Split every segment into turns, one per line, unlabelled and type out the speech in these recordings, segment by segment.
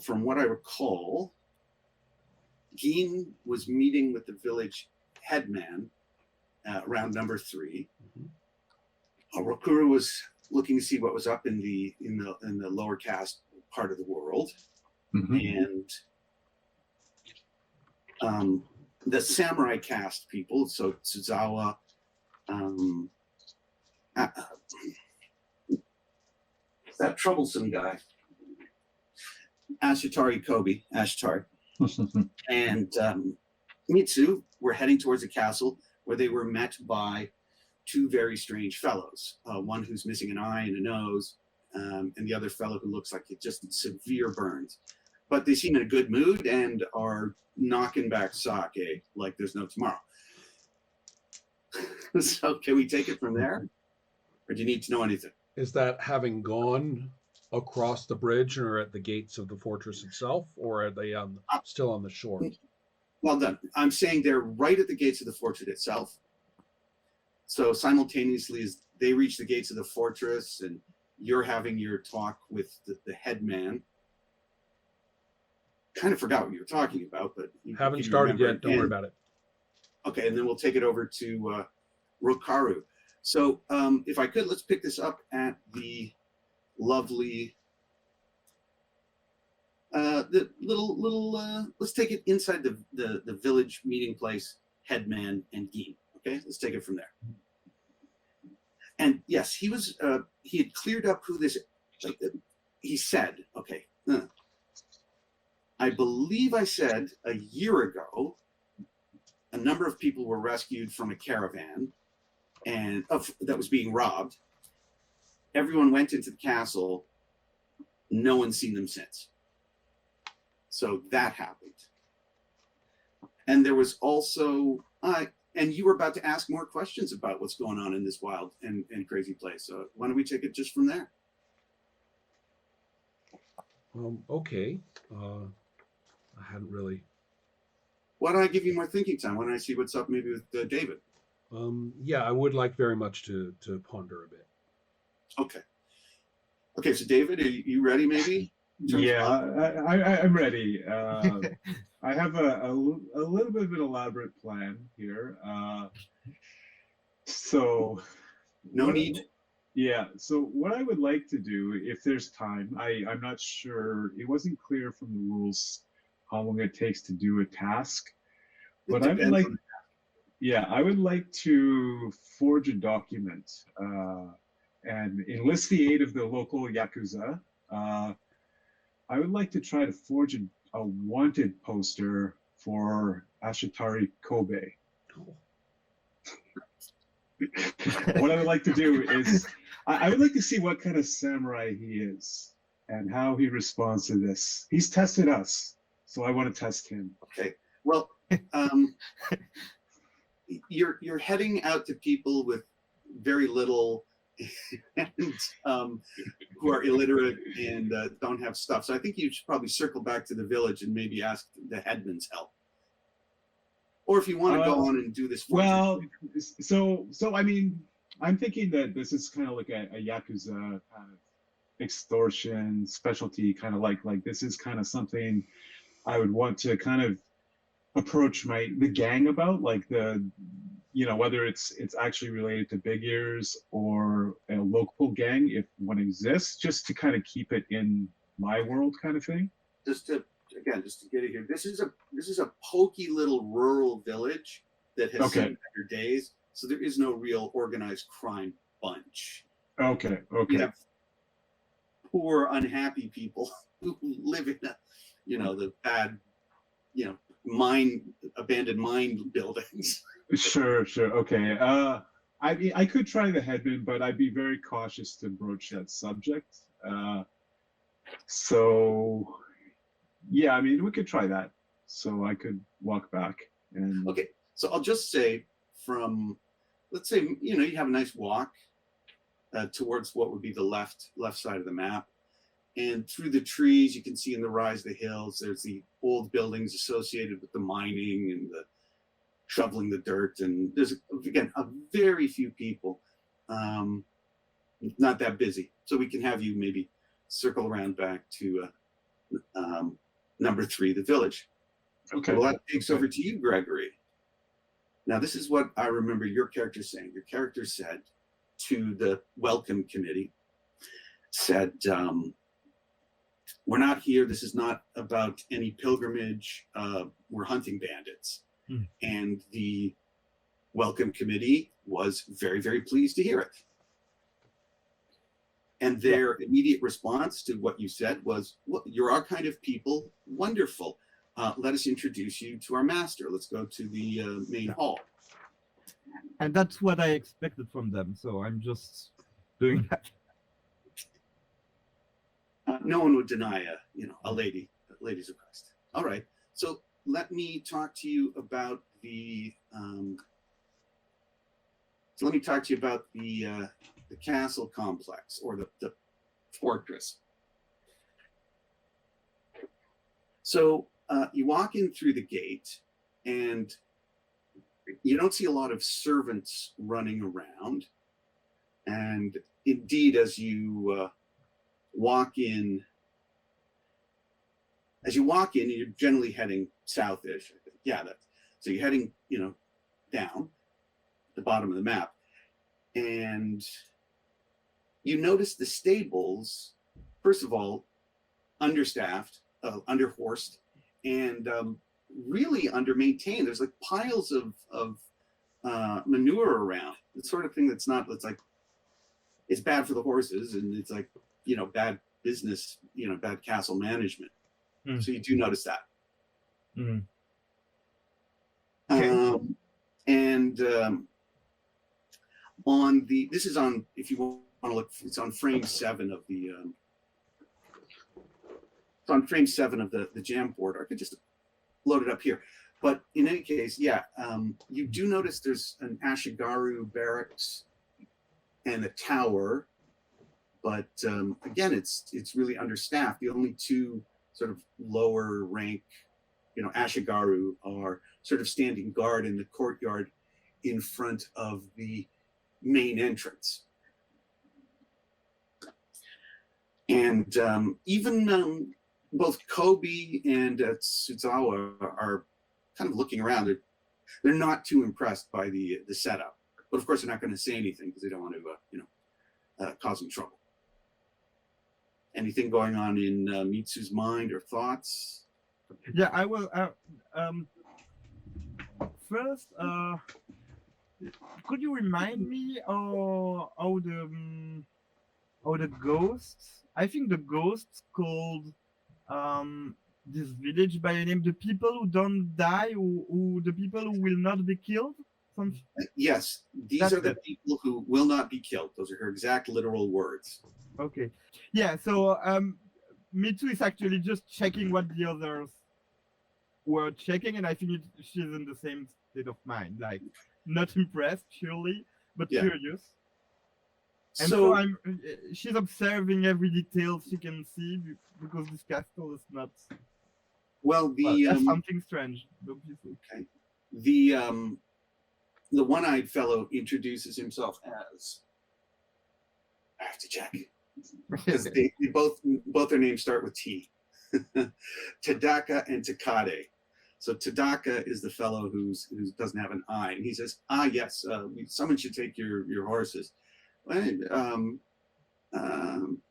from what I recall, Geen was meeting with the village headman around number 3. Rokuru was looking to see what was up in the lower caste part of the world, and the samurai caste people, so Tsuzawa, that troublesome guy, Ashitari Kobe, and Mitsu were heading towards the castle, where they were met by 2 very strange fellows. One who's missing an eye and a nose, and the other fellow who looks like it just severe burns. But they seem in a good mood and are knocking back sake like there's no tomorrow. So can we take it from there? Or do you need to know anything?
Is that having gone across the bridge or at the gates of the fortress itself, or are they still on the shore?
Well done. I'm saying they're right at the gates of the fortress itself. So simultaneously as they reach the gates of the fortress and you're having your talk with the headman. Kind of forgot what you were talking about, but you
haven't started yet. Don't worry about it.
Okay, and then we'll take it over to Rokaru. So if I could, let's pick this up at the lovely, the little. Let's take it inside the village meeting place, headman and Geen. Okay, let's take it from there. And yes, he was. He had cleared up who this. He said, okay. I believe I said a year ago, a number of people were rescued from a caravan and that was being robbed. Everyone went into the castle. No one's seen them since. So that happened. And there was also, and you were about to ask more questions about what's going on in this wild and crazy place. So why don't we take it just from there?
Okay. I hadn't really.
Why don't I give you more thinking time? Why don't I see what's up maybe with David?
Yeah, I would like very much to ponder a bit.
Okay. Okay, so David, are you ready maybe?
Yeah, I'm ready. I have a little bit of an elaborate plan here. So
no need.
Yeah, so what I would like to do, if there's time, I'm not sure, it wasn't clear from the rules how long it takes to do a task, but I would like, yeah, I would like to forge a document and enlist the aid of the local Yakuza. I would like to try to forge a wanted poster for Ashitari Kobe. What I would like to do is, I would like to see what kind of samurai he is and how he responds to this. He's tested us, so I want to test him.
Okay. Well, you're heading out to people with very little and who are illiterate and don't have stuff. So I think you should probably circle back to the village and maybe ask the headman's help. Or if you want to go on and do this.
Well, so I mean, I'm thinking that this is kind of like a Yakuza kind of extortion specialty, kind of like this is kind of something I would want to kind of approach the gang about, like whether it's actually related to Big Ears or a local gang, if one exists, just to kind of keep it in my world kind of thing.
Just to get it here, this is a pokey little rural village that has seen better days, so there is no real organized crime bunch.
Okay.
You have poor, unhappy people who live in the bad, abandoned mine buildings.
Sure. Okay. I could try the headman, but I'd be very cautious to broach that subject. So yeah, I mean, we could try that. So I could walk back and.
Okay. So I'll just say let's say, you have a nice walk towards what would be the left side of the map. And through the trees, you can see in the rise of the hills, there's the old buildings associated with the mining and the shoveling the dirt. And there's, again, a very few people, not that busy. So we can have you maybe circle around back to Number 3, the village.
Okay.
Well, that takes over to you, Gregory. Now, this is what I remember your character saying. Your character said to the welcome committee, said, we're not here. This is not about any pilgrimage. We're hunting bandits. And the welcome committee was very, very pleased to hear it. And their immediate response to what you said was, well, you're our kind of people. Wonderful. Let us introduce you to our master. Let's go to the main hall.
And that's what I expected from them. So I'm just doing that.
No one would deny a lady, ladies of Christ. All right. So let me talk to you about the the castle complex, or the fortress. So you walk in through the gate, and you don't see a lot of servants running around. And indeed, as you walk in, you're generally heading southish. Yeah, so you're heading, down the bottom of the map, and you notice the stables, first of all, understaffed, underhorsed, and really under-maintained. There's like piles of manure around. The sort of thing that's like, it's bad for the horses, and it's like, bad business, bad castle management. So you do notice that.
Okay.
This is on, if you want to look, it's on frame 7 of the Jamboard. I could just load it up here. But in any case, you do notice there's an Ashigaru barracks and a tower, but again, it's really understaffed. The only 2 sort of lower rank, Ashigaru are sort of standing guard in the courtyard in front of the main entrance. And even both Kobe and Tsuzawa are kind of looking around. They're not too impressed by the setup, but of course they're not going to say anything because they don't want to cause any trouble. Anything going on in Mitsu's mind or thoughts?
Yeah, I will. First, could you remind me how the ghosts? I think the ghosts called this village by a name. The people who don't die, who the people who will not be killed.
Yes, these are the people who will not be killed. Those are her exact literal words.
Okay. Yeah. So Mitsu is actually just checking what the others were checking, and I think she's in the same state of mind, like not impressed, surely, but curious. And so she's observing every detail she can see because this castle is not.
Well,
something strange, obviously.
Okay. The one-eyed fellow introduces himself as. I have to check. Because they both their names start with T. Tadaka and Takade. So Tadaka is the fellow who doesn't have an eye, and he says, yes, someone should take your horses. And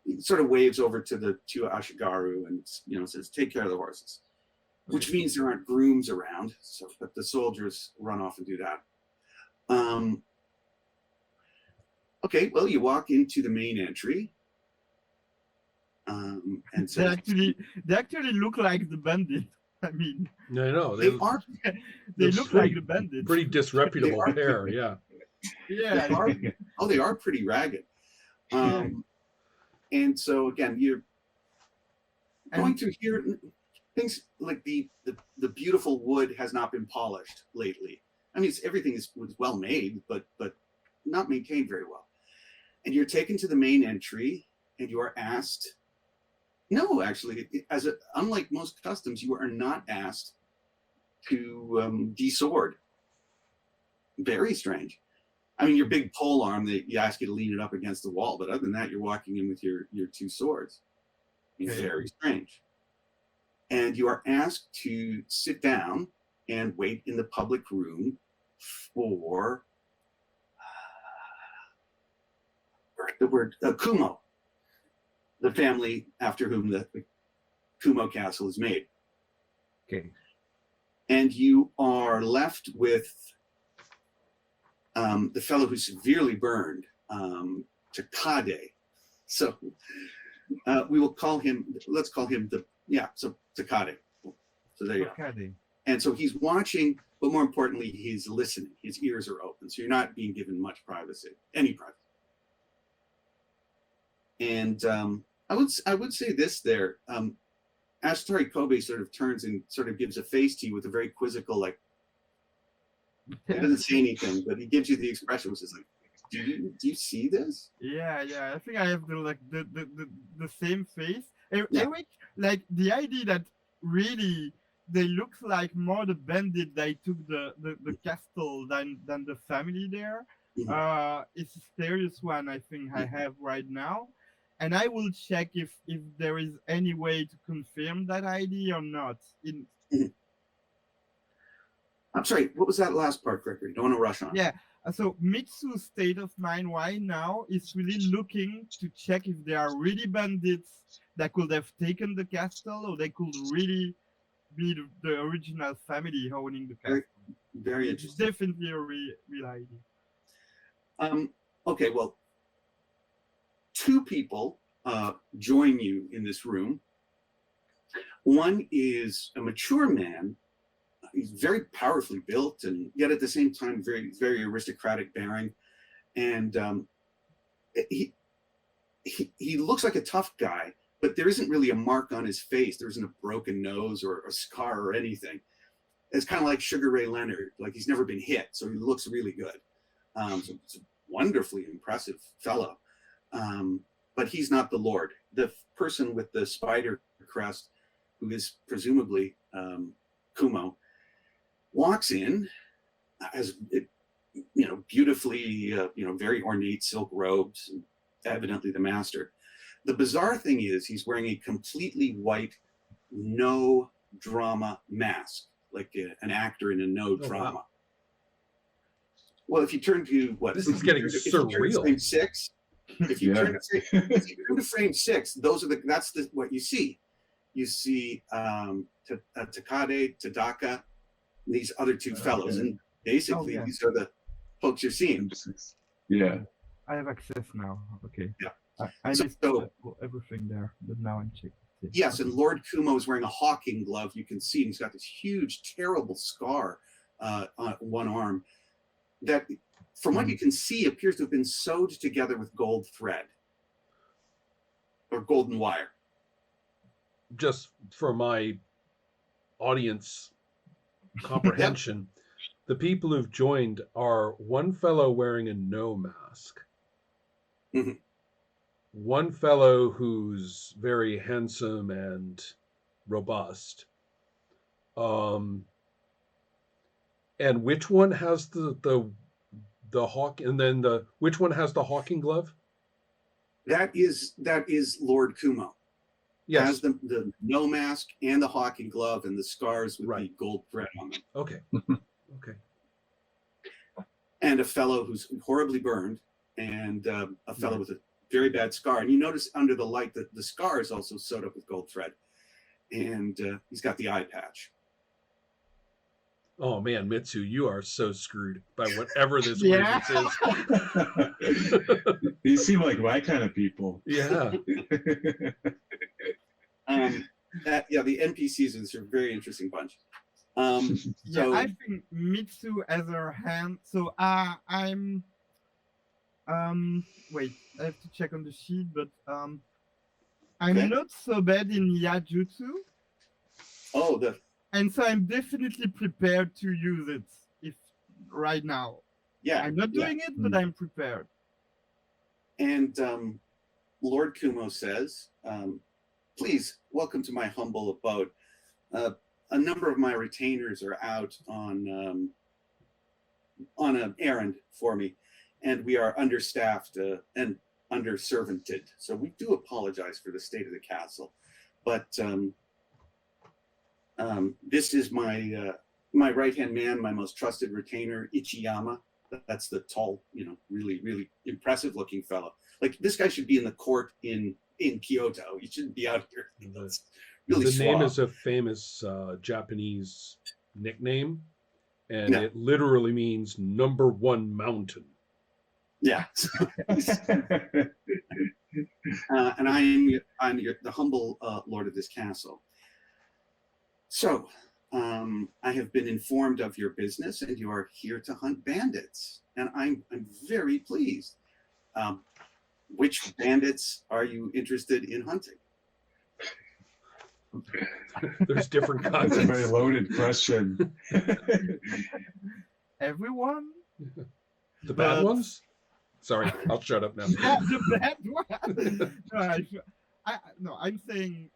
he sort of waves over to the 2 Ashigaru and says, take care of the horses, which means there aren't grooms around. So, but the soldiers run off and do that. Okay, well, you walk into the main entry. And so
they actually look like the bandits. I mean,
no,
they look like the bandits.
Pretty disreputable pair, yeah.
Yeah,
they are pretty ragged. And so again, you're going to hear things like the beautiful wood has not been polished lately. I mean, everything was well made, but not maintained very well. And you're taken to the main entry, and you are asked. No, actually, unlike most customs, you are not asked to de-sword. Very strange. I mean, your big pole arm, they ask you to lean it up against the wall, but other than that, you're walking in with your 2 swords. Very strange. and you are asked to sit down and wait in the public room for the word Kumo, the family after whom the Kumo castle is made.
Okay.
And you are left with the fellow who's severely burned, Takade. So we will call him, let's call him Takade. So there you go.
Okay.
And so he's watching, but more importantly, he's listening. His ears are open. So you're not being given much privacy, any privacy. And I would say this there. Ashitari Kobe sort of turns and sort of gives a face to you with a very quizzical, like, he doesn't say anything, but he gives you the expression, which is like, do you see this?
Yeah, I think I have the same face.
Yeah.
Eric, like the idea that really they look like more the bandit that took the castle than the family there. It's a serious one I think I have right now. And I will check if there is any way to confirm that idea or not.
I'm sorry, what was that last part, Gregory? Don't want to rush on.
Yeah. So Mitsu's state of mind right now is really looking to check if there are really bandits that could have taken the castle, or they could really be the original family owning the castle.
Very
It's
interesting.
definitely a real idea.
Okay, well, two people join you in this room. One is a mature man. He's very powerfully built, and yet at the same time, very, very aristocratic bearing. And he looks like a tough guy, but there isn't really a mark on his face. There isn't a broken nose or a scar or anything. It's kind of like Sugar Ray Leonard, like he's never been hit, so he looks really good. So it's a wonderfully impressive fellow. But he's not the Lord. The person with the spider crest, who is presumably Kumo, walks in as beautifully, very ornate silk robes, evidently the master. The bizarre thing is he's wearing a completely white, no drama mask, like an actor in a no drama.
Wow.
Well, if you turn to what?
This is getting surreal.
Frame 6. If you turn to frame 6, that's what you see. You see Takade, Tadaka, these other two fellows, and basically these are the folks you're seeing.
Yeah.
I have access now. Okay.
Yeah.
I
So-
missed everything there, but now I'm checking.
Yes, and Lord Kumo is wearing a hawking glove. You can see he's got this huge, terrible scar on one arm that, from what you can see, appears to have been sewed together with gold thread or golden wire.
Just for my audience comprehension, the people who've joined are one fellow wearing a no mask,
Mhm.
one fellow who's very handsome and robust, and which one has the hawk, and then which one has the hawking glove?
That is Lord Kumo.
Yes.
Has the no mask and the hawking glove and the scars with the
Right.
gold thread on them.
Okay. Okay.
And a fellow who's horribly burned, and a fellow with a very bad scar. And you notice under the light that the scar is also sewed up with gold thread. And he's got the eye patch.
Oh man, Mitsu, you are so screwed by whatever this
Yeah.
wizard is.
These seem like my kind of people.
Yeah.
The NPCs is a very interesting bunch.
Yeah, I think Mitsu has her hand. So I'm wait, I have to check on the sheet, but I'm
Okay.
not so bad in Yajutsu, and so I'm definitely prepared to use it if right now. I'm not doing it, but I'm prepared.
And Lord Kumo says, please welcome to my humble abode. A number of my retainers are out on an errand for me, and we are understaffed and underservanted. So we do apologize for the state of the castle, but This is my my right-hand man, my most trusted retainer, Ichiyama. That's the tall, really, really impressive-looking fellow. Like, this guy should be in the court in Kyoto. He shouldn't be out here. That's really
The name
suave.
is a famous Japanese nickname, and
Yeah.
it literally means number one mountain.
Yeah. And I'm the humble lord of this castle. So, I have been informed of your business, and you are here to hunt bandits, and I'm very pleased. Which bandits are you interested in hunting?
There's different
That's a very
kinds.
loaded question.
Everyone?
The bad
But-
ones? Sorry, I'll shut up now.
Yeah, the bad one. No, I'm saying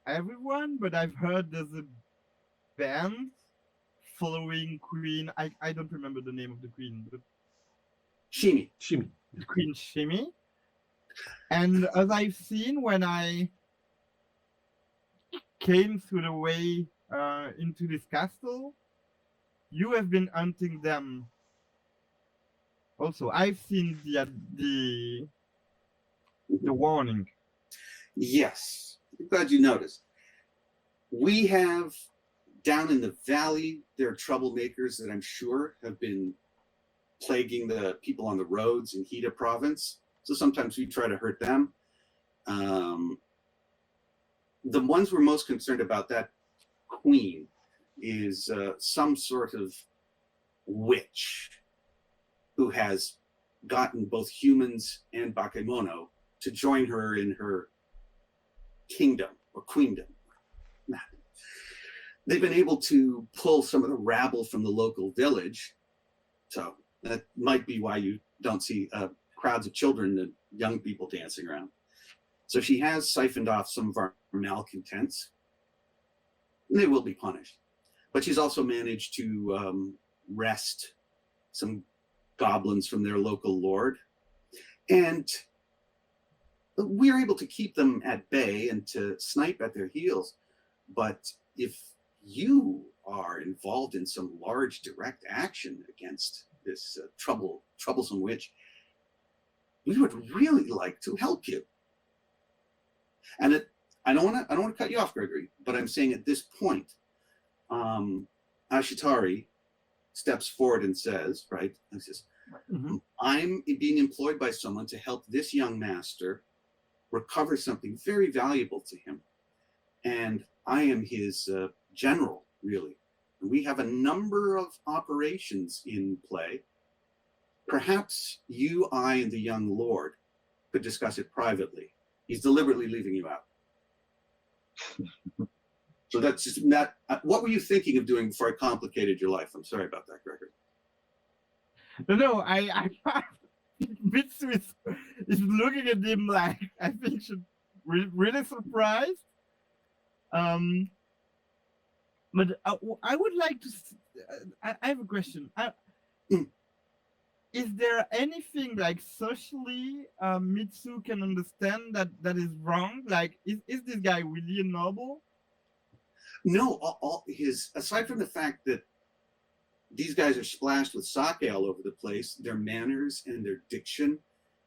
everyone, but I've heard there's a band following Queen. I don't remember the name of the queen, but
Shimi.
Shimi.
Queen Shimi. And as I've seen when I came through the way into this castle, you have been hunting them. Also, I've seen the warning.
Yes. I'm glad you noticed. We have down in the valley, there are troublemakers that I'm sure have been plaguing the people on the roads in Hida province. So sometimes we try to hurt them. The ones we're most concerned about, that queen, is some sort of witch who has gotten both humans and bakemono to join her in her kingdom or queendom. They've been able to pull some of the rabble from the local village. So that might be why you don't see crowds of children and young people dancing around. So she has siphoned off some of our malcontents, and they will be punished. But she's also managed to wrest some goblins from their local lord. And we're able to keep them at bay and to snipe at their heels. But if you are involved in some large direct action against this troublesome witch, we would really like to help you. And I don't want to cut you off, Gregory, but I'm saying at this point, Ashitari steps forward and says, right, he says, I'm being employed by someone to help this young master recover something very valuable to him. And I am his general, really. And we have a number of operations in play. Perhaps you, I, and the young lord could discuss it privately. He's deliberately leaving you out. So that's just not. What were you thinking of doing before I complicated your life? I'm sorry about that, Gregory.
No, I Mitsu is looking at him like I think she's really surprised. But I would like to. I have a question. Is there anything like socially Mitsu can understand that is wrong? Like, is this guy really a noble?
No, all his, aside from the fact that these guys are splashed with sake all over the place, their manners and their diction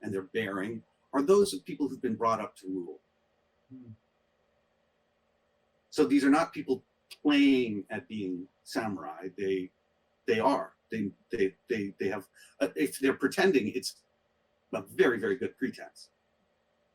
and their bearing are those of people who've been brought up to rule. So these are not people playing at being samurai. They are. They have. If they're pretending, it's a very, very good pretense.